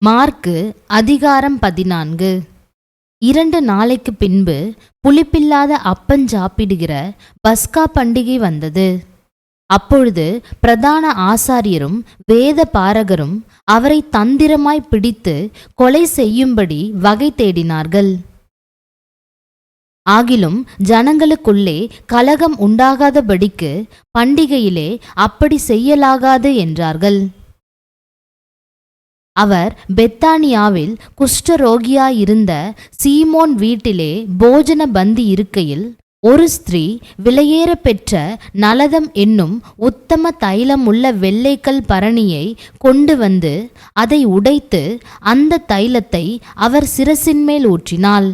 Mark அதிகாரம் 14. 2 நாளைக்கு பின்பு புளிப்பில்லாத அப்பஞ்சாப்பிடுகிற பஸ்கா பண்டிகை வந்தது. அப்பொழுது பிரதான ஆசாரியரும் வேத பாரகரும் அவரை தந்திரமாய் பிடித்து கொலை செய்யும்படி வகை தேடினார்கள். ஆகிலும் ஜனங்களுக்குள்ளே கலகம் உண்டாகாதபடிக்கு பண்டிகையிலே அப்படி செய்யலாகாது என்றார்கள். அவர் பெத்தானியாவில் குஷ்டரோகியாயிருந்த சீமோன் வீட்டிலே போஜன பந்தி இருக்கையில் ஒரு ஸ்திரீ விலையேற பெற்ற நலதம் என்னும் உத்தம தைலமுள்ள வெள்ளைக்கல் பரணியை கொண்டு வந்து அதை உடைத்து அந்த தைலத்தை அவர் சிரசின்மேல் ஊற்றினாள்.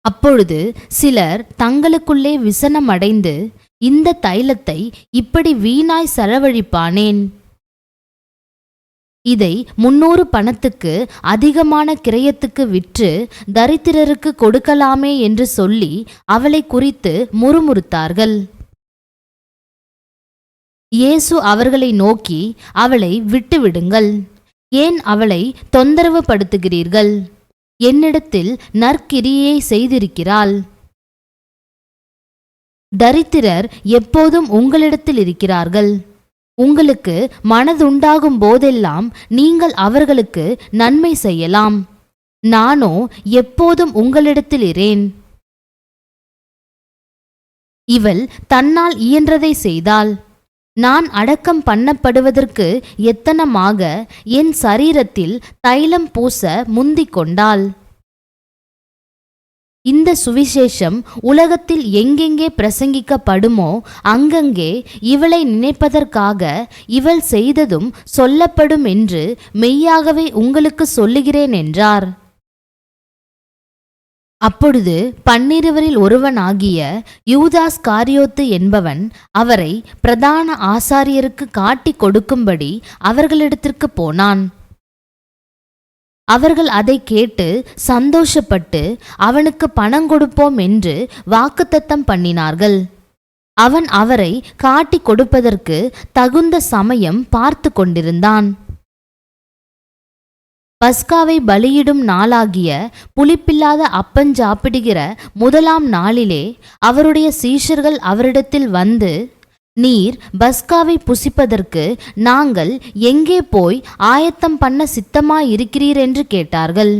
அப்பொழுது சிலர் தங்களுக்குள்ளே விசனமடைந்து, இந்த தைலத்தை இப்படி வீணாய் செலவழிப்பானேன்? இதை 300 பணத்துக்கு அதிகமான கிரயத்துக்கு விற்று தரித்திரருக்கு கொடுக்கலாமே என்று சொல்லி அவளை குறித்து முறுமுறுத்தார்கள். இயேசு அவர்களை நோக்கி, அவளை விட்டுவிடுங்கள், ஏன் அவளை தொந்தரவு படுத்துகிறீர்கள்? என்னிடத்தில் நற்கிரியை செய்திருக்கிறாள். தரித்திரர் எப்போதும் உங்களிடத்தில் இருக்கிறார்கள். உங்களுக்கு மனதுண்டாகும் போதெல்லாம் நீங்கள் அவர்களுக்கு நன்மை செய்யலாம். நானோ எப்போதும் உங்களிடத்தில் இரேன். இவள் தன்னால் இயன்றதை செய்தாள். நான் அடக்கம் பண்ணப்படுவதற்கு எத்தனமாக என் சரீரத்தில் தைலம் பூச முந்திக் கொண்டாள். இந்த சுவிசேஷம் உலகத்தில் எங்கெங்கே பிரசங்கிக்கப்படுமோ அங்கங்கே இவளை நினைப்பதற்காக இவள் செய்ததும் சொல்லப்படும் என்று மெய்யாகவே உங்களுக்கு சொல்லுகிறேன் என்றார். அப்பொழுது 12 ஒருவனாகிய யூதாஸ் காரியோத்து என்பவன் அவரை பிரதான ஆசாரியருக்கு காட்டிக் கொடுக்கும்படி அவர்களிடத்திற்கு போனான். அவர்கள் அதை கேட்டு சந்தோஷப்பட்டு அவனுக்கு பணம் கொடுப்போம் என்று வாக்குத்தத்தம் பண்ணினார்கள். அவன் அவரை காட்டிக் கொடுப்பதற்கு தகுந்த சமயம் பார்த்து கொண்டிருந்தான். பஸ்காவை பலியிடும் நாளாகிய புளிப்பில்லாத அப்பஞ்சாப்பிடுகிற முதலாம் நாளிலே அவருடைய சீஷர்கள் அவரிடத்தில் வந்து, நீர் பஸ்காவை புசிப்பதற்கு நாங்கள் எங்கே போய் ஆயத்தம் பண்ண சித்தமாயிருக்கிறீர் என்று கேட்டார்கள்.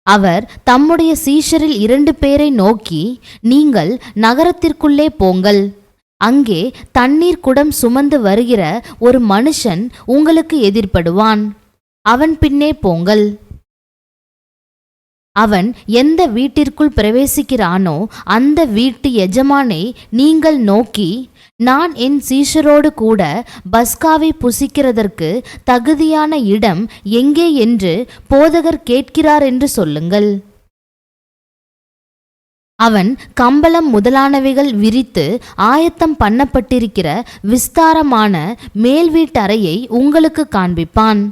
அவர் தம்முடைய சீஷரில் 2 பேரை நோக்கி, நீங்கள் நகரத்திற்குள்ளே போங்கள், அங்கே தண்ணீர் குடம் சுமந்து வருகிற ஒரு மனுஷன் உங்களுக்கு எதிர்ப்படுவான், அவன் பின்னே போங்கள். அவன் எந்த வீட்டிற்குள் பிரவேசிக்கிறானோ அந்த வீட்டு எஜமானை நீங்கள் நோக்கி, நான் என் சீஷரோடு கூட பஸ்காவை புசிக்கிறதற்கு தகுதியான இடம் எங்கே என்று போதகர் கேட்கிறார் என்று சொல்லுங்கள். அவன் கம்பளம் முதலானவைகள் விரித்து ஆயத்தம் பண்ணப்பட்டிருக்கிற விஸ்தாரமான மேல் வீட்டறையை உங்களுக்கு காண்பிப்பான்.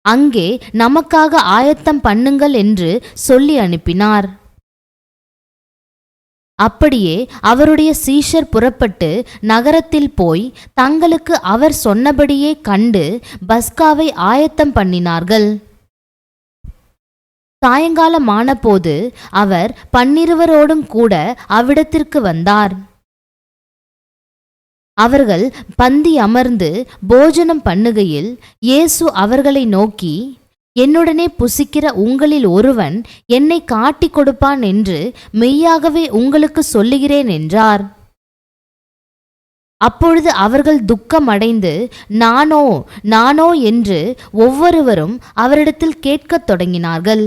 அங்கே நமக்காக ஆயத்தம் பண்ணுங்கள் என்று சொல்லி அனுப்பினார். அப்படியே அவருடைய சீஷர் புறப்பட்டு நகரத்தில் போய் தங்களுக்கு அவர் சொன்னபடியே கண்டு பஸ்காவை ஆயத்தம் பண்ணினார்கள். சாயங்காலமான போது அவர் 12 கூட அவ்விடத்திற்கு வந்தார். அவர்கள் பந்தி அமர்ந்து போஜனம் பண்ணுகையில் இயேசு அவர்களை நோக்கி, என்னுடனே புசிக்கிற உங்களில் ஒருவன் என்னை காட்டிக் கொடுப்பான் என்று மெய்யாகவே உங்களுக்கு சொல்லுகிறேன் என்றார். அப்பொழுது அவர்கள் துக்கமடைந்து, நானோ நானோ என்று ஒவ்வொருவரும் அவரிடத்தில் கேட்கத் தொடங்கினார்கள்.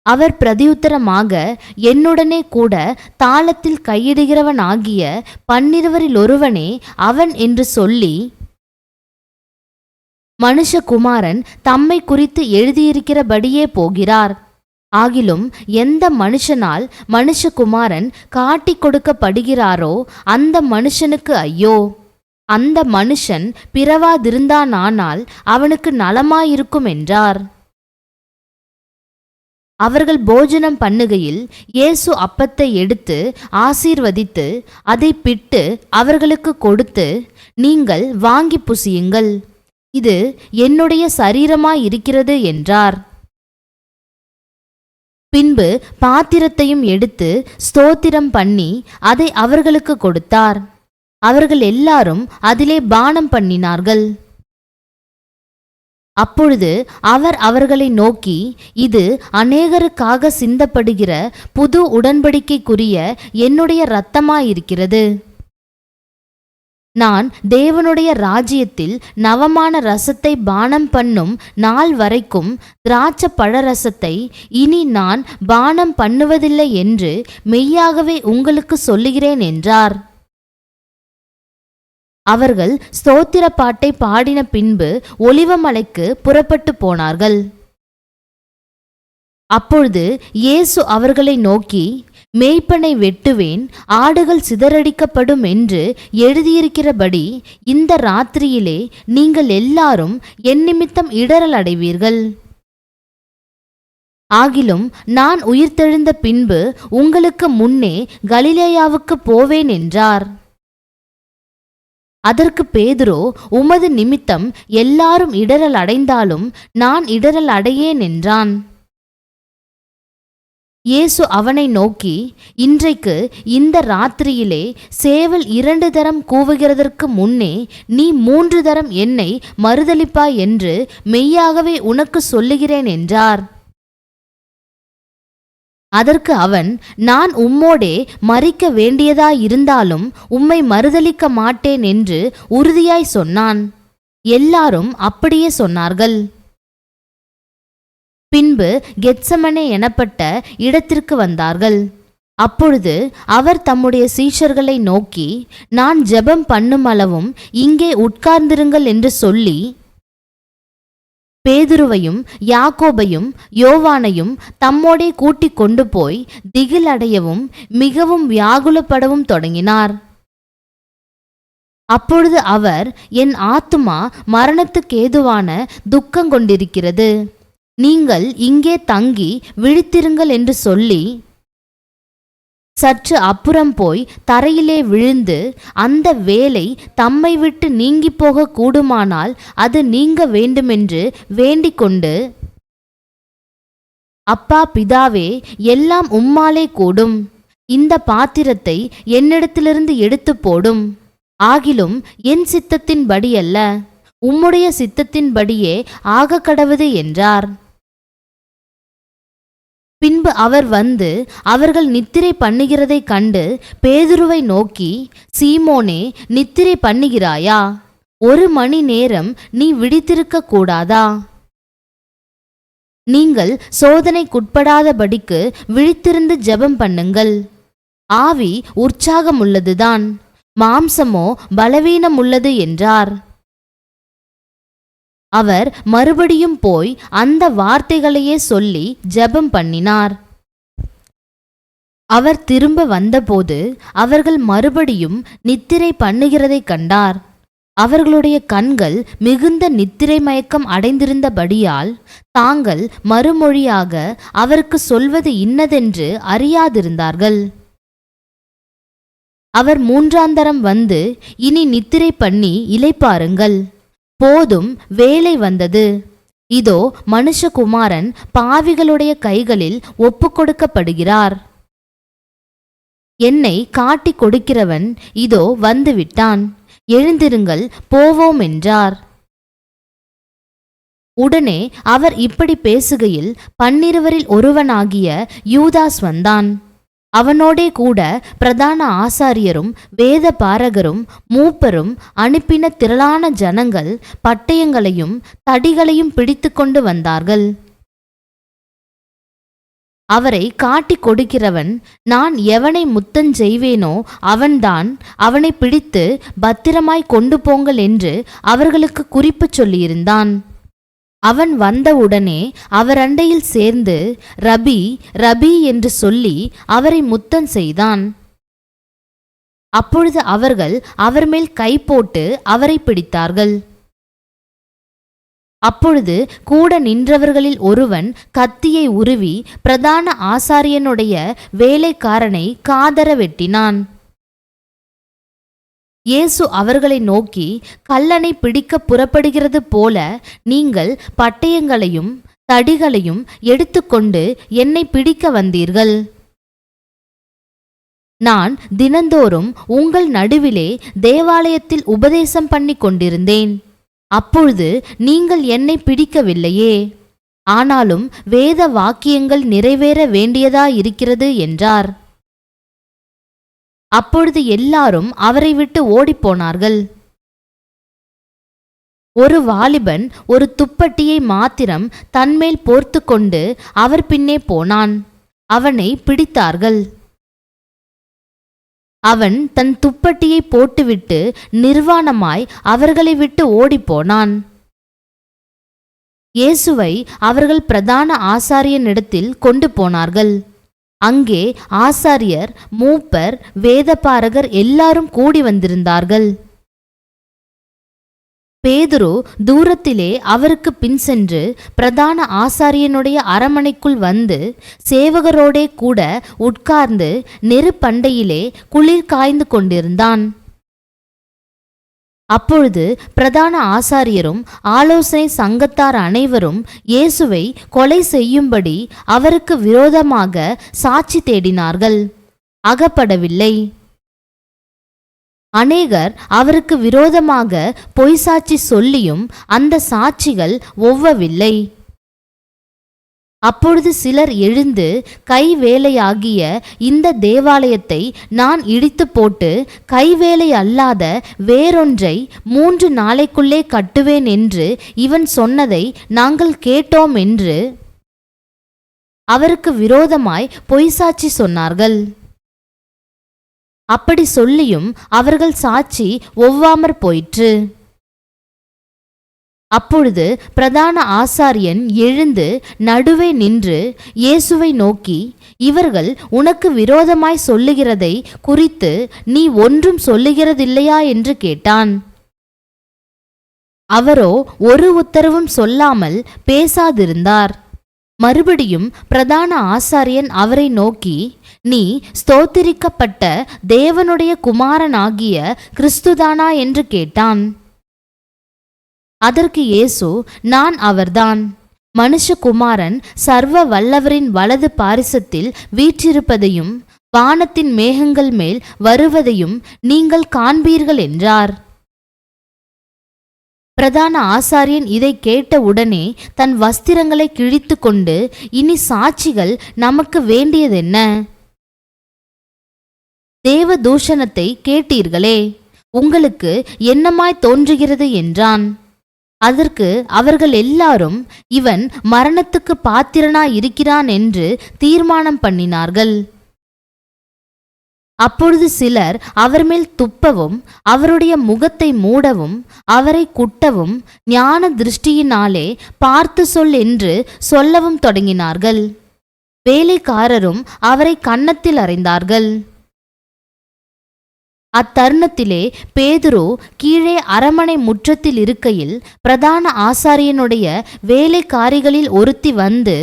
அவர் பிரதியுத்தரமாக, என்னுடனே கூட தாளத்தில் கையிடுகிறவன் ஆகிய 12 ஒருவனே அவன் என்று சொல்லி, மனுஷகுமாரன் தம்மை குறித்து எழுதியிருக்கிறபடியே போகிறார். ஆகிலும் எந்த மனுஷனால் மனுஷகுமாரன் காட்டிக் கொடுக்கப்படுகிறாரோ அந்த மனுஷனுக்கு ஐயோ! அந்த மனுஷன் பிறவாதிருந்தானால் அவனுக்கு நலமாயிருக்கும் என்றார். அவர்கள் போஜனம் பண்ணுகையில் இயேசு அப்பத்தை எடுத்து ஆசீர்வதித்து அதை பிட்டு அவர்களுக்கு கொடுத்து, நீங்கள் வாங்கி புசியுங்கள், இது என்னுடைய சரீரமாயிருக்கிறது என்றார். பின்பு பாத்திரத்தையும் எடுத்து ஸ்தோத்திரம் பண்ணி அதை அவர்களுக்கு கொடுத்தார். அவர்கள் எல்லாரும் அதிலே பானம் பண்ணினார்கள். அப்பொழுது அவர் அவர்களை நோக்கி, இது அநேகருக்காக சிந்தப்படுகிற புது உடன்படிக்கைக்குரிய என்னுடைய இரத்தமாயிருக்கிறது. நான் தேவனுடைய ராஜ்யத்தில் நவமான ரசத்தை பானம் பண்ணும் நாள் வரைக்கும் திராட்சை பழரசத்தை இனி நான் பானம் பண்ணுவதில்லை என்று மெய்யாகவே உங்களுக்கு சொல்லுகிறேன் என்றார். அவர்கள் ஸ்தோத்திர பாட்டை பாடின பின்பு ஒலிவமலைக்கு புறப்பட்டு போனார்கள். அப்பொழுது இயேசு அவர்களை நோக்கி, மேய்ப்பனை வெட்டுவேன், ஆடுகள் சிதறடிக்கப்படும் என்று எழுதியிருக்கிறபடி இந்த ராத்திரியிலே நீங்கள் எல்லாரும் என் நிமித்தம் இடறல் அடைவீர்கள். ஆகிலும் நான் உயிர்த்தெழுந்த பின்பு உங்களுக்கு முன்னே கலிலேயாவுக்கு போவேன் என்றார். அதற்கு பேதுரு, உமது நிமித்தம் எல்லாரும் இடறல் அடைந்தாலும் நான் இடறல் அடையேன் என்றான். இயேசு அவனை நோக்கி, இன்றைக்கு இந்த ராத்திரியிலே சேவல் 2 தரம் கூவுகிறதற்கு முன்னே நீ 3 தரம் என்னை மறுதலிப்பாய் என்று மெய்யாகவே உனக்கு சொல்லுகிறேன் என்றார். அதற்கு அவன், நான் உம்மோடே மரிக்க வேண்டியதாயிருந்தாலும் உம்மை மறுதலிக்க மாட்டேன் என்று உறுதியாய் சொன்னான். எல்லாரும் அப்படியே சொன்னார்கள். பின்பு கெத்சமனே எனப்பட்ட இடத்திற்கு வந்தார்கள். அப்பொழுது அவர் தம்முடைய சீஷர்களை நோக்கி, நான் ஜெபம் பண்ணுமளவும் இங்கே உட்கார்ந்திருங்கள் என்று சொல்லி பேதுருவையும் யாக்கோபையும் யோவானையும் தம்மோடே கூட்டிக் கொண்டு போய் திகிலடையவும் மிகவும் வியாகுலப்படவும் தொடங்கினார். அப்பொழுது அவர், என் ஆத்துமா மரணத்துக்கேதுவான துக்கங்கொண்டிருக்கிறது, நீங்கள் இங்கே தங்கி விழித்திருங்கள் என்று சொல்லி சற்று அப்புறம் போய் தரையிலே விழுந்து, அந்த வேலை தம்மை விட்டு நீங்கி போக கூடுமானால் அது நீங்க வேண்டுமென்று வேண்டிக் கொண்டு, அப்பா பிதாவே, எல்லாம் உம்மாலே கூடும், இந்த பாத்திரத்தை என்னிடத்திலிருந்து எடுத்து போடும், ஆகிலும் என் சித்தத்தின்படியல்ல உம்முடைய சித்தத்தின்படியே ஆகக்கடவது என்றார். பின்பு அவர் வந்து அவர்கள் நித்திரை பண்ணுகிறதைக் கண்டு பேதுருவை நோக்கி, சீமோனே, நித்திரை பண்ணுகிறாயா? 1 மணி நேரம் நீ விழித்திருக்க கூடாதா? நீங்கள் சோதனைக்குட்படாதபடிக்கு விழித்திருந்து ஜெபம் பண்ணுங்கள். ஆவி உற்சாகமுள்ளதுதான், மாம்சமோ பலவீனமுள்ளது என்றார். அவர் மறுபடியும் போய் அந்த வார்த்தைகளையே சொல்லி ஜெபம் பண்ணினார். அவர் திரும்ப வந்தபோது அவர்கள் மறுபடியும் நித்திரை பண்ணுகிறதைக் கண்டார். அவர்களுடைய கண்கள் மிகுந்த நித்திரை மயக்கம் அடைந்திருந்தபடியால் தாங்கள் மறுமொழியாக அவருக்கு சொல்வது இன்னதென்று அறியாதிருந்தார்கள். அவர் 3ஆந்தரம் வந்து, இனி நித்திரை பண்ணி இளைப்பாருங்கள், போதும், வேலை வந்தது. இதோ மனுஷகுமாரன் பாவிகளுடைய கைகளில் ஒப்புக்கொடுக்கப்படுகிறார். என்னை காட்டி கொடுக்கிறவன் இதோ வந்துவிட்டான், எழுந்திருங்கள், போவோம் என்றார். உடனே அவர் இப்படி பேசுகையில் 12 ஒருவனாகிய யூதாஸ் வந்தான். அவனோடே கூட பிரதான ஆசாரியரும் வேத பாரகரும் மூப்பரும் அனுப்பின திரளான ஜனங்கள் பட்டயங்களையும் தடிகளையும் பிடித்து கொண்டு வந்தார்கள். அவரை காட்டி கொடுக்கிறவன், நான் எவனை முத்தஞ்செய்வேனோ அவன்தான், அவனை பிடித்து பத்திரமாய் கொண்டு போங்கள் என்று அவர்களுக்கு குறிப்பு சொல்லியிருந்தான். அவன் வந்தவுடனே அவர் அண்டையில் சேர்ந்து, ரபி, ரபி என்று சொல்லி அவரை முத்தம் செய்தான். அப்பொழுது அவர்கள் அவர் மேல் கை போட்டு அவரை பிடித்தார்கள். அப்பொழுது கூட நின்றவர்களில் ஒருவன் கத்தியை உருவி பிரதான ஆசாரியனுடைய வேலைக்காரனை காதர வெட்டினான். இயேசு அவர்களை நோக்கி, கள்ளனை பிடிக்க புறப்படுகிறது போல நீங்கள் பட்டயங்களையும் தடிகளையும் எடுத்துக்கொண்டு என்னை பிடிக்க வந்தீர்கள். நான் தினந்தோறும் உங்கள் நடுவிலே தேவாலயத்தில் உபதேசம் பண்ணி கொண்டிருந்தேன். அப்பொழுது நீங்கள் என்னை பிடிக்கவில்லையே. ஆனாலும் வேத வாக்கியங்கள் நிறைவேற வேண்டியதாயிருக்கிறது என்றார். அப்பொழுது எல்லாரும் அவரை விட்டு ஓடிப்போனார்கள். ஒரு வாலிபன் ஒரு துப்பட்டியை மாத்திரம் தன்மேல் போர்த்து கொண்டு அவர் பின்னே போனான். அவனை பிடித்தார்கள். அவன் தன் துப்பட்டியை போட்டுவிட்டு நிர்வாணமாய் அவர்களை விட்டு ஓடிப்போனான். இயேசுவை அவர்கள் பிரதான ஆசாரியனிடத்தில் கொண்டு போனார்கள். அங்கே ஆசாரியர், மூப்பர், வேதபாரகர் எல்லாரும் கூடி வந்திருந்தார்கள். பேதுரு தூரத்திலே அவருக்கு பின் சென்று பிரதான ஆசாரியனுடைய அரமனைக்குள் வந்து சேவகரோடே கூட உட்கார்ந்து நெருப்பண்டையிலே குளிர் காய்ந்து கொண்டிருந்தான். அப்பொழுது பிரதான ஆசாரியரும் ஆலோசனை சங்கத்தார் அனைவரும் இயேசுவை கொலை செய்யும்படி அவருக்கு விரோதமாக சாட்சி தேடினார்கள். அகப்படவில்லை. அநேகர் அவருக்கு விரோதமாக பொய் சாட்சி சொல்லியும் அந்த சாட்சிகள் ஒவ்வவில்லை. அப்பொழுது சிலர் எழுந்து, கைவேலையாகிய இந்த தேவாலயத்தை நான் இடித்து போட்டு கைவேலை அல்லாத வேறொன்றை 3 நாளைக்குள்ளே கட்டுவேன் என்று இவன் சொன்னதை நாங்கள் கேட்டோம் என்று அவருக்கு விரோதமாய் பொய்சாட்சி சொன்னார்கள். அப்படி சொல்லியும் அவர்கள் சாட்சி ஒவ்வாமற் போயிற்று. அப்பொழுது பிரதான ஆசாரியன் எழுந்து நடுவே நின்று இயேசுவை நோக்கி, இவர்கள் உனக்கு விரோதமாய் சொல்லுகிறதை குறித்து நீ ஒன்றும் சொல்லுகிறதில்லையா என்று கேட்டான். அவரோ ஒரு உத்தரவும் சொல்லாமல் பேசாதிருந்தார். மறுபடியும் பிரதான ஆசாரியன் அவரை நோக்கி, நீ ஸ்தோத்திரிக்கப்பட்ட தேவனுடைய குமாரனாகிய கிறிஸ்துதானா என்று கேட்டான். அதற்கு இயேசு, நான் அவர்தான். மனுஷகுமாரன் சர்வ வல்லவரின் வலது பாரிசத்தில் வீற்றிருப்பதையும் வானத்தின் மேகங்கள் மேல் வருவதையும் நீங்கள் காண்பீர்கள் என்றார். பிரதான ஆசாரியன் இதை கேட்ட உடனே தன் வஸ்திரங்களை கிழித்து கொண்டு, இனி சாட்சிகள் நமக்கு வேண்டியதென்ன? தேவ தூஷணத்தை கேட்டீர்களே, உங்களுக்கு என்னமாய் தோன்றுகிறது என்றான். அதற்கு அவர்கள் எல்லாரும், இவன் மரணத்துக்கு பாத்திரனாயிருக்கிறான் என்று தீர்மானம் பண்ணினார்கள். அப்பொழுது சிலர் அவர் மேல் துப்பவும் அவருடைய முகத்தை மூடவும் அவரை குட்டவும் ஞான திருஷ்டியினாலே பார்த்து சொல் என்று சொல்லவும் தொடங்கினார்கள். வேலைக்காரரும் அவரை கன்னத்தில் அறைந்தார்கள். அத்தருணத்திலே பேதுரு கீழே அரமனை முற்றத்தில் இருக்கையில் பிரதான ஆசாரியனுடைய வேலைக்காரிகளில் ஒருத்தி வந்து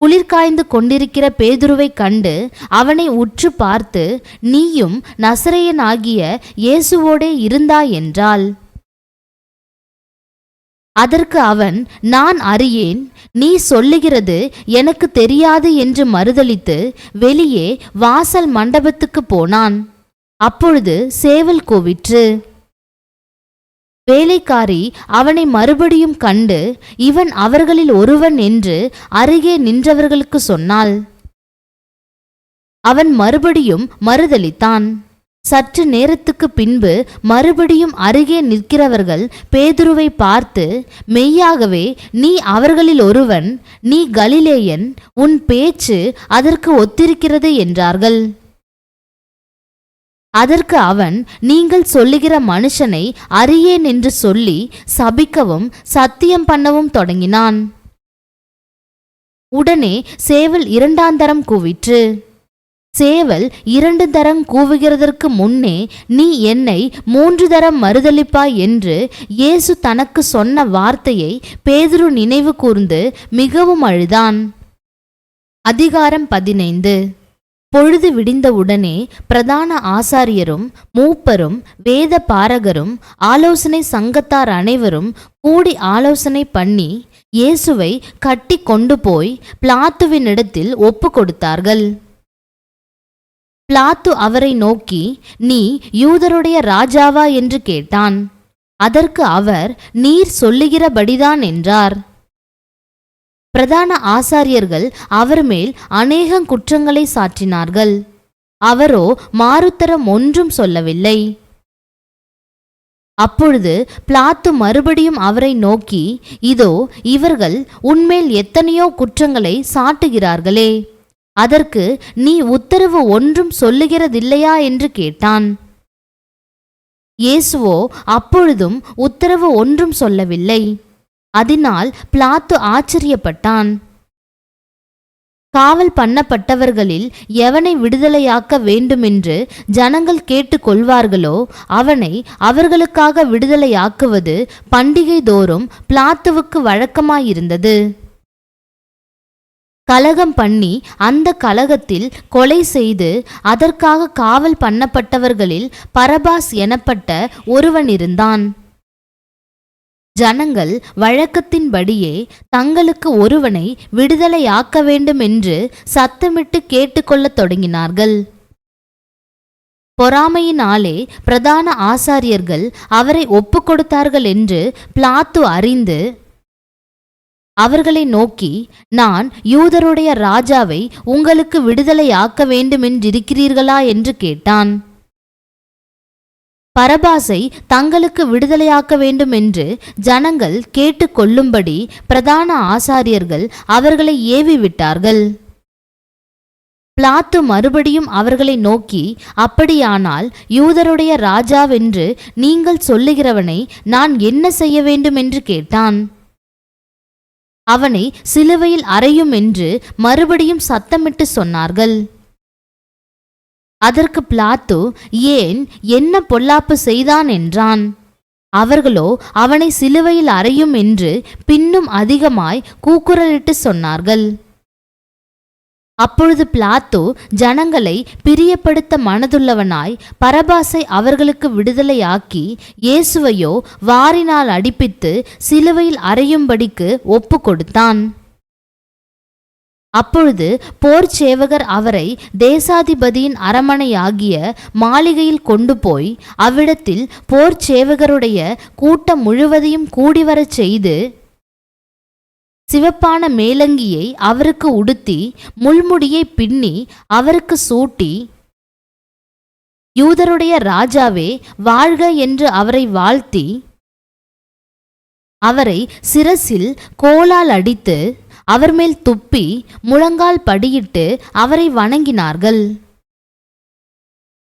குளிர்காய்ந்து கொண்டிருக்கிற பேதுருவை கண்டு அவனை உற்று பார்த்து, நீயும் நசரேயனாகிய இயேசுவோடே இருந்தாய் என்றாள். அதற்கு அவன், நான் அறியேன், நீ சொல்லுகிறது எனக்கு தெரியாது என்று மறுதலித்து வெளியே வாசல் மண்டபத்துக்கு போனான். அப்பொழுது சேவல் கூவிற்று. வேலைக்காரி அவனை மறுபடியும் கண்டு, இவன் அவர்களில் ஒருவன் என்று அருகே நின்றவர்களுக்கு சொன்னாள். அவன் மறுபடியும் மறுதலித்தான். சற்று நேரத்துக்கு பின்பு மறுபடியும் அருகே நிற்கிறவர்கள் பேதுருவை பார்த்து, மெய்யாகவே நீ அவர்களில் ஒருவன், நீ கலிலேயன், உன் பேச்சு அதற்கு ஒத்திருக்கிறது என்றார்கள். அதற்கு அவன், நீங்கள் சொல்லுகிற மனுஷனை அறியேன் என்று சொல்லி சபிக்கவும் சத்தியம் பண்ணவும் தொடங்கினான். உடனே சேவல் 2ஆந்தரம் கூவிற்று. சேவல் 2 தரம் கூவுகிறதற்கு முன்னே நீ என்னை 3 தரம் மறுதலிப்பாய் என்று இயேசு தனக்கு சொன்ன வார்த்தையை பேதுரு நினைவு கூர்ந்து மிகவும் அழுதான். அதிகாரம் 15. பொழுது விடிந்தவுடனே பிரதான ஆசாரியரும் மூப்பரும் வேத பாரகரும் ஆலோசனை சங்கத்தார் அனைவரும் கூடி ஆலோசனை பண்ணி இயேசுவை கட்டி கொண்டு போய் பிலாத்துவினிடத்தில் ஒப்பு கொடுத்தார்கள். பிலாத்து அவரை நோக்கி, நீ யூதருடைய ராஜாவா என்று கேட்டான். அதற்கு அவர், நீர் சொல்லுகிறபடிதான் என்றார். பிரதான ஆசாரியர்கள் அவர் மேல் அநேக குற்றங்களை சாற்றினார்கள். அவரோ மாறுத்தரம் ஒன்றும் சொல்லவில்லை. அப்பொழுது பிலாத்து மறுபடியும் அவரை நோக்கி, இதோ இவர்கள் உன்மேல் எத்தனையோ குற்றங்களை சாட்டுகிறார்களே, அதற்கு நீ உத்தரவு ஒன்றும் சொல்லுகிறதில்லையா என்று கேட்டான். இயேசுவோ அப்பொழுதும் உத்தரவு ஒன்றும் சொல்லவில்லை. அதனால் பிலாத்து ஆச்சரியப்பட்டான். காவல் பண்ணப்பட்டவர்களில் எவனை விடுதலையாக்க வேண்டுமென்று ஜனங்கள் கேட்டுக்கொள்வார்களோ அவனை அவர்களுக்காக விடுதலையாக்குவது பண்டிகை தோறும் பிலாத்துவுக்கு வழக்கமாயிருந்தது. கலகம் பண்ணி அந்த கலகத்தில் கொலை செய்து அதற்காக காவல் பண்ணப்பட்டவர்களில் பரபாஸ் எனப்பட்ட ஒருவன் இருந்தான். ஜனங்கள் வழக்கத்தின்படியே தங்களுக்கு ஒருவனை விடுதலையாக்க வேண்டும் என்று சத்தமிட்டு கேட்டுக்கொள்ளத் தொடங்கினார்கள். பொறாமையினாலே பிரதான ஆசாரியர்கள் அவரை ஒப்புக்கொடுத்தார்கள் என்று பிலாத்து அறிந்து அவர்களை நோக்கி, நான் யூதருடைய ராஜாவை உங்களுக்கு விடுதலையாக்க வேண்டுமென்றிருக்கிறீர்களா என்று கேட்டான். பரபாசை தங்களுக்கு விடுதலையாக்க வேண்டும் என்று ஜனங்கள் கேட்டுக்கொள்ளும்படி பிரதான ஆசாரியர்கள் அவர்களை ஏவி விட்டார்கள். பிலாத்து மறுபடியும் அவர்களை நோக்கி, அப்படியானால் யூதருடைய ராஜாவென்று நீங்கள் சொல்லுகிறவனை நான் என்ன செய்ய வேண்டும் என்று கேட்டான். அவனை சிலுவையில் அறையும் என்று மறுபடியும் சத்தமிட்டு சொன்னார்கள். அதற்கு பிலாத்து, ஏன், என்ன பொல்லாப்பு செய்தான் என்றான். அவர்களோ அவனை சிலுவையில் அறையும் என்று பின்னும் அதிகமாய் கூக்குரலிட்டு சொன்னார்கள். அப்பொழுது பிலாத்து ஜனங்களை பிரியப்படுத்த மனதுள்ளவனாய் பரபாசை அவர்களுக்கு விடுதலையாக்கி இயேசுவையோ வாரினால் அடிப்பித்து சிலுவையில் அறையும்படிக்கு ஒப்பு கொடுத்தான். அப்பொழுது போர் சேவகர் அவரை தேசாதிபதியின் அரமனையாகிய மாளிகையில் கொண்டு போய் அவ்விடத்தில் போர் சேவகருடைய கூட்டம் முழுவதையும் கூடிவரச் செய்து சிவப்பான மேலங்கியை அவருக்கு உடுத்தி முள்முடியை பின்னி அவருக்கு சூட்டி, யூதருடைய ராஜாவே வாழ்க என்று அவரை வாழ்த்தி அவரை சிரசில் கோலால் அடித்து அவர் மேல் துப்பி முழங்கால் படியிட்டு அவரை வணங்கினார்கள்.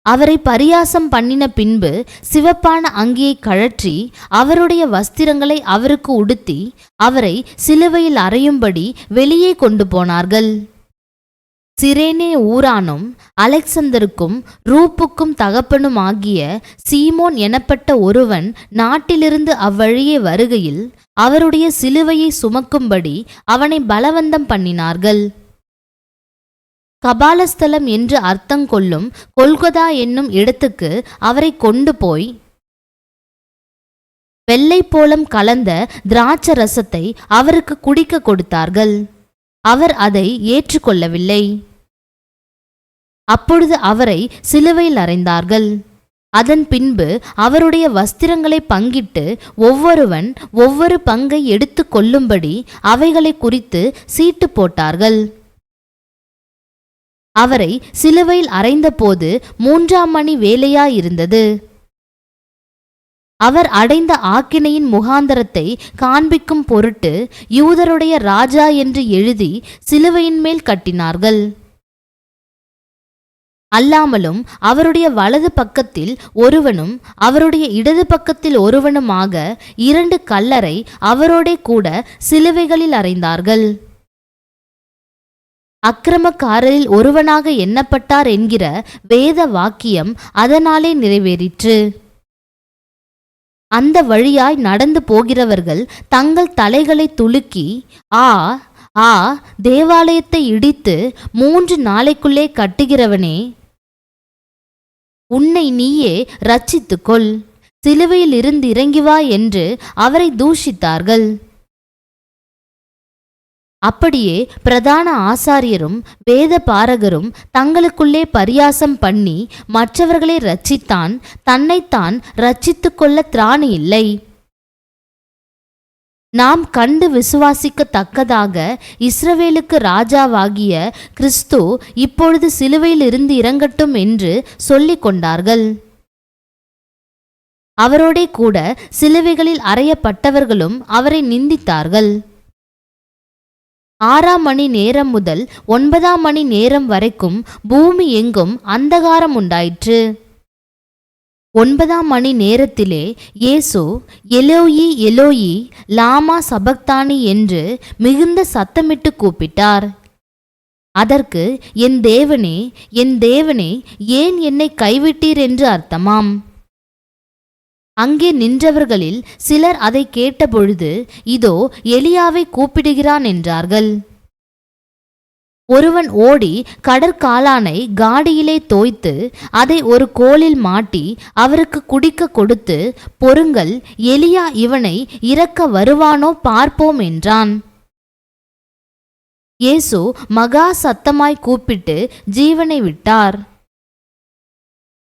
அவரை பரியாசம் பண்ணின பின்பு சிவப்பான அங்கியை கழற்றி அவருடைய வஸ்திரங்களை அவருக்கு உடுத்தி அவரை சிலுவையில் அறையும்படி வெளியே கொண்டு போனார்கள். சிரேனே ஊரானும் அலெக்சந்தருக்கும் ரூப்புக்கும் தகப்பனும் ஆகிய சீமோன் எனப்பட்ட ஒருவன் நாட்டிலிருந்து அவ்வழியே வருகையில் அவருடைய சிலுவையை சுமக்கும்படி அவனை பலவந்தம் பண்ணினார்கள். கபாலஸ்தலம் என்று அர்த்தங்கொள்ளும் கொல்கொதா என்னும் இடத்துக்கு அவரை கொண்டு போய் வெள்ளை போலம் கலந்த திராட்சை ரசத்தை அவருக்கு குடிக்க கொடுத்தார்கள். அவர் அதை ஏற்றுக்கொள்ளவில்லை. அப்பொழுது அவரை சிலுவையில் அறைந்தார்கள். அதன் பின்பு அவருடைய வஸ்திரங்களை பங்கிட்டு ஒவ்வொருவன் ஒவ்வொரு பங்கை எடுத்து கொள்ளும்படி அவைகளை குறித்து சீட்டு போட்டார்கள். அவரை சிலுவையில் அறைந்தபோது 3ஆம் மணி வேளையாயிருந்தது. அவர் அடைந்த ஆக்கினையின் முகாந்தரத்தை காண்பிக்கும் பொருட்டு யூதருடைய ராஜா என்று எழுதி சிலுவையின் மேல் கட்டினார்கள். அல்லாமலும் அவருடைய வலது பக்கத்தில் ஒருவனும் அவருடைய இடது பக்கத்தில் ஒருவனுமாக 2 கல்லரை அவரோடே கூட சிலுவைகளில் அறைந்தார்கள். அக்கிரமக்காரரில் ஒருவனாக எண்ணப்பட்டார் என்கிற வேத வாக்கியம் அதனாலே நிறைவேறிற்று. அந்த வழியாய் நடந்து போகிறவர்கள் தங்கள் தலைகளை துலுக்கி, ஆ ஆ, தேவாலயத்தை இடித்து 3 நாளைக்குள்ளே கட்டுகிறவனே, உன்னை நீயே இரட்சித்துக்கொள், சிலுவையில் இருந்து இறங்கி வா என்று அவரை தூஷித்தார்கள். அப்படியே பிரதான ஆசாரியரும் வேத பாரகரும் தங்களுக்குள்ளே பரியாசம் பண்ணி மற்றவர்களை இரட்சித்தான், தன்னைத்தான் இரட்சித்து கொள்ள திராணி இல்லை. நாம் கண்டு விசுவாசிக்கத்தக்கதாக இஸ்ரவேலுக்கு ராஜாவாகிய கிறிஸ்து இப்பொழுது சிலுவையில் இருந்து இறங்கட்டும் என்று சொல்லிக் கொண்டார்கள். அவரோடே கூட சிலுவைகளில் அறையப்பட்டவர்களும் அவரை நிந்தித்தார்கள். 6ஆம் மணி நேரம் முதல் 9ஆம் மணி நேரம் வரைக்கும் பூமி எங்கும் அந்தகாரம் உண்டாயிற்று. 9ஆம் மணி நேரத்திலே இயேசு எலோயி எலோயி லாமா சபக்தானி என்று மிகுந்த சத்தமிட்டு கூப்பிட்டார். அதற்கு, என் தேவனே, என் தேவனே, ஏன் என்னை கைவிட்டீர் என்று அர்த்தமாம். அங்கே நின்றவர்களில் சிலர் அதை கேட்டபொழுது, இதோ எலியாவை கூப்பிடுகிறான் என்றார்கள். ஒருவன் ஓடி கடற்காளானை காடியிலே தோய்த்து அதை ஒரு கோலில் மாட்டி அவருக்கு குடிக்க கொடுத்து, பொறுங்கள், எலியா இவனை இறக்க வருவானோ பார்ப்போம் என்றான். இயேசு மகா சத்தமாய் கூப்பிட்டு ஜீவனை விட்டார்.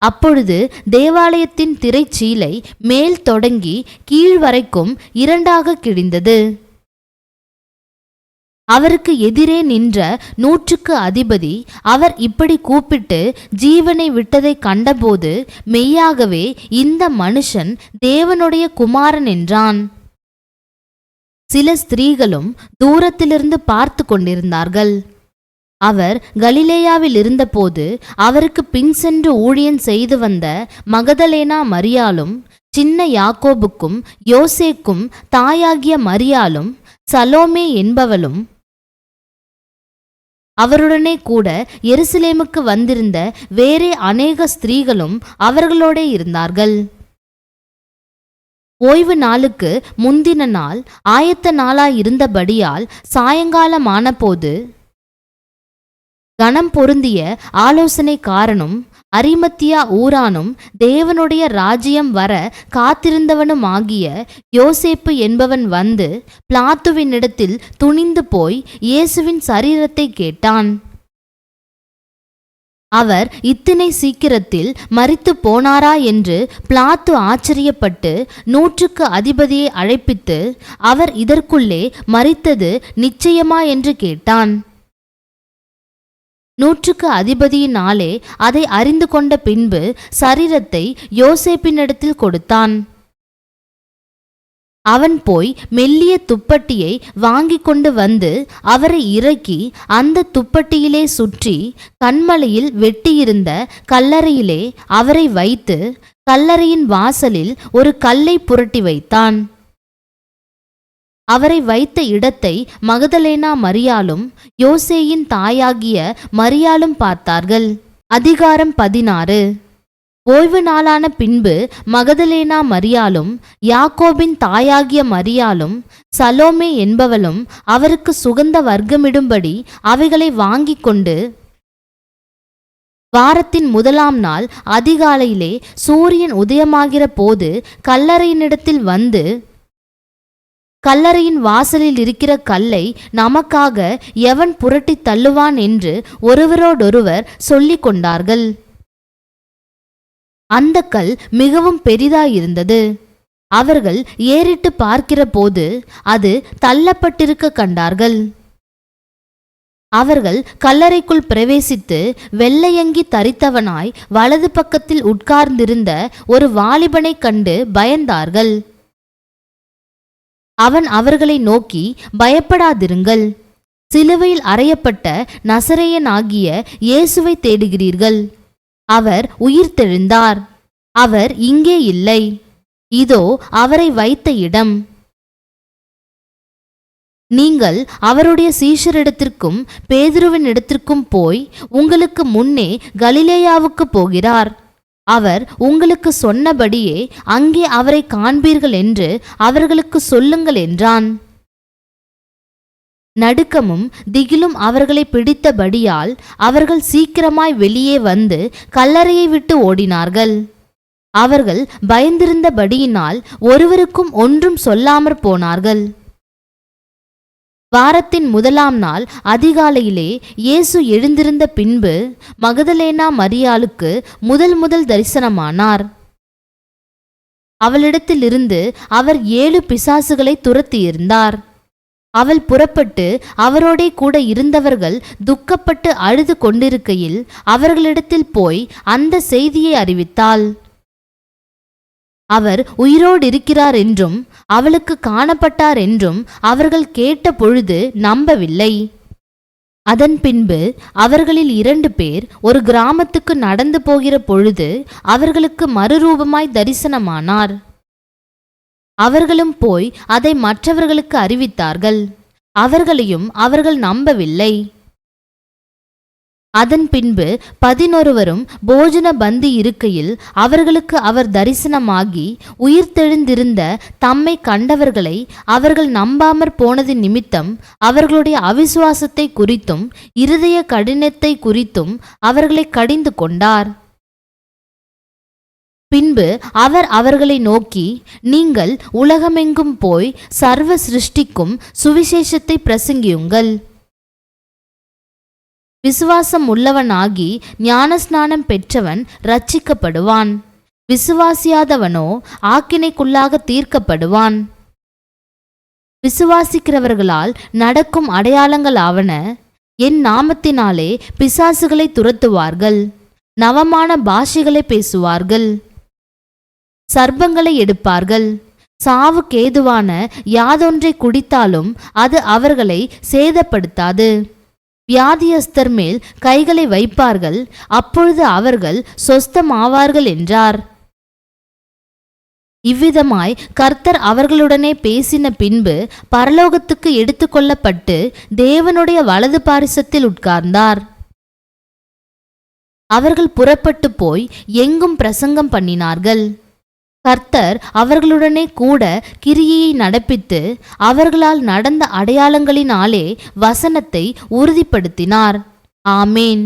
அப்பொழுது தேவாலயத்தின் திரைச்சீலை மேல் தொடங்கி கீழ் வரைக்கும் 2ஆக கிழிந்தது. அவருக்கு எதிரே நின்ற 100க்கு அதிபதி அவர் இப்படி கூப்பிட்டு ஜீவனை விட்டதை கண்டபோது, மெய்யாகவே இந்த மனுஷன் தேவனுடைய குமாரன் என்றான். சில ஸ்திரீகளும் தூரத்திலிருந்து பார்த்து கொண்டிருந்தார்கள். அவர் கலிலேயாவில் இருந்தபோது அவருக்கு பின் சென்று ஊழியம் செய்து வந்த மகதலேனா மரியாளும், சின்ன யாக்கோபுக்கும் யோசேக்கும் தாயாகிய மரியாளும், சலோமே என்பவளும் அவருடனே கூட எருசலேமுக்கு வந்திருந்த வேறே அநேக ஸ்திரீகளும் அவர்களோடே இருந்தார்கள். ஓய்வு நாளுக்கு முந்தின நாள் ஆயத்த நாளாயிருந்தபடியால் சாயங்காலமானபோது கணம் பொருந்திய ஆலோசனைக்காரனும் அரிமத்தியா ஊரானும் தேவனுடைய ராஜ்யம் வர காத்திருந்தவனுமாகிய யோசேப்பு என்பவன் வந்து பிலாத்துவினிடத்தில் துணிந்து போய் இயேசுவின் சரீரத்தை கேட்டான். அவர் இத்தனை சீக்கிரத்தில் மரித்து போனாரா என்று பிலாத்து ஆச்சரியப்பட்டு 100க்கு அதிபதியை அழைப்பித்து, அவர் இதற்குள்ளே மரித்தது நிச்சயமா என்று கேட்டான். 100க்கு அதிபதியினாலே அதை அறிந்து கொண்ட பின்பு சரீரத்தை யோசேப்பினிடத்தில் கொடுத்தான். அவன் போய் மெல்லிய துப்பட்டியை வாங்கி கொண்டு வந்து அவரை இறக்கி அந்த துப்பட்டியிலே சுற்றி கன்மலையில் வெட்டியிருந்த கல்லறையிலே அவரை வைத்து கல்லறையின் வாசலில் ஒரு கல்லை புரட்டி வைத்தான். அவரை வைத்த இடத்தை மகதலேனா மரியாளும் யோசேயின் தாயாகிய மரியாளும் பார்த்தார்கள். அதிகாரம் 16. ஓய்வு நாளான பின்பு மகதலேனா மரியாளும் யாக்கோபின் தாயாகிய மரியாளும் சலோமே என்பவளும் அவருக்கு சுகந்த வர்க்கமிடும்படி அவைகளை வாங்கி கொண்டு வாரத்தின் 1ஆம் நாள் அதிகாலையிலே சூரியன் உதயமாகிற போது கல்லறையினிடத்தில் வந்து, கல்லறையின் வாசலில் இருக்கிற கல்லை நமக்காக எவன் புரட்டி தள்ளுவான் என்று ஒருவரோடொருவர் சொல்லிக் கொண்டார்கள். அந்த கல் மிகவும் பெரிதாயிருந்தது. அவர்கள் ஏறிட்டு பார்க்கிற போது அது தள்ளப்பட்டிருக்க கண்டார்கள். அவர்கள் கல்லறைக்குள் பிரவேசித்து வெள்ளையங்கி தரித்தவனாய் வலது பக்கத்தில் உட்கார்ந்திருந்த ஒரு வாலிபனை கண்டு பயந்தார்கள். அவன் அவர்களை நோக்கி, பயப்படாதிருங்கள், சிலுவையில் அறையப்பட்ட நசரேயனாகிய இயேசுவை தேடுகிறீர்கள். அவர் உயிர்த்தெழுந்தார். அவர் இங்கே இல்லை. இதோ அவரை வைத்த இடம். நீங்கள் அவருடைய சீஷரிடத்திற்கும் பேதுருவின் இடத்திற்கும் போய், உங்களுக்கு முன்னே கலிலேயாவுக்கு போகிறார், அவர் உங்களுக்கு சொன்னபடியே அங்கே அவரை காண்பீர்கள் என்று அவர்களுக்கு சொல்லுங்கள் என்றான். நடுக்கமும் திகிலும் அவர்களை பிடித்தபடியால் அவர்கள் சீக்கிரமாய் வெளியே வந்து கல்லறையை விட்டு ஓடினார்கள். அவர்கள் பயந்திருந்தபடியினால் ஒருவருக்கும் ஒன்றும் சொல்லாமற் போனார்கள். வாரத்தின் முதலாம் நாள் அதிகாலையிலே இயேசு எழுந்திருந்த பின்பு மகதலேனா மரியாளுக்கு முதல் தரிசனமானார். அவளிடத்திலிருந்து அவர் 7 பிசாசுகளை துரத்தியிருந்தார். அவள் புறப்பட்டு அவரோடே கூட இருந்தவர்கள் துக்கப்பட்டு அழுது கொண்டிருக்கையில் அவர்களிடத்தில் போய் அந்த செய்தியை அறிவித்தாள். அவர் உயிரோடு இருக்கிறார் என்றும் அவளுக்கு காணப்பட்டார் என்றும் அவர்கள் கேட்ட பொழுது நம்பவில்லை. அதன் பின்பு அவர்களில் 2 பேர் ஒரு கிராமத்துக்கு நடந்து போகிற பொழுது அவர்களுக்கு மறுரூபமாய் தரிசனமானார். அவர்களும் போய் அதை மற்றவர்களுக்கு அறிவித்தார்கள். அவர்களையும் அவர்கள் நம்பவில்லை. அதன் பின்பு 11 போஜன பந்தி இருக்கையில் அவர்களுக்கு அவர் தரிசனமாகி உயிர்த்தெழுந்திருந்த தம்மை கண்டவர்களை அவர்கள் நம்பாமற் போனதின் நிமித்தம் அவர்களுடைய அவிசுவாசத்தை குறித்தும் இருதய கடினத்தை குறித்தும் அவர்களை கடிந்து கொண்டார். பின்பு அவர் அவர்களை நோக்கி, நீங்கள் உலகமெங்கும் போய் சர்வ சிருஷ்டிக்கும் சுவிசேஷத்தை பிரசங்கியுங்கள். விசுவாசம் உள்ளவனாகி ஞானஸ்நானம் பெற்றவன் இரட்சிக்கப்படுவான், விசுவாசியாதவனோ ஆக்கினைக்குள்ளாக தீர்க்கப்படுவான். விசுவாசிக்கிறவர்களால் நடக்கும் அடையாளங்களாவன, என் நாமத்தினாலே பிசாசுகளை துரத்துவார்கள், நவமான பாஷைகளை பேசுவார்கள், சர்ப்பங்களை எடுப்பார்கள், சாவுக்கேதுவான யாதொன்றை குடித்தாலும் அது அவர்களை சேதப்படுத்தாது, வியாதியஸ்தர் மேல் கைகளை வைப்பார்கள், அப்பொழுது அவர்கள் சொஸ்தமாவார்கள் என்றார். இவ்விதமாய் கர்த்தர் அவர்களுடனே பேசின பின்பு பரலோகத்துக்கு எடுத்துக்கொள்ளப்பட்டு தேவனுடைய வலது பாரிசத்தில் உட்கார்ந்தார். அவர்கள் புறப்பட்டு போய் எங்கும் பிரசங்கம் பண்ணினார்கள். கர்த்தர் அவர்களுடனே கூட கிரியையை நடப்பித்து அவர்களால் நடந்த அடையாளங்களினாலே வசனத்தை உறுதிப்படுத்தினார். ஆமேன்.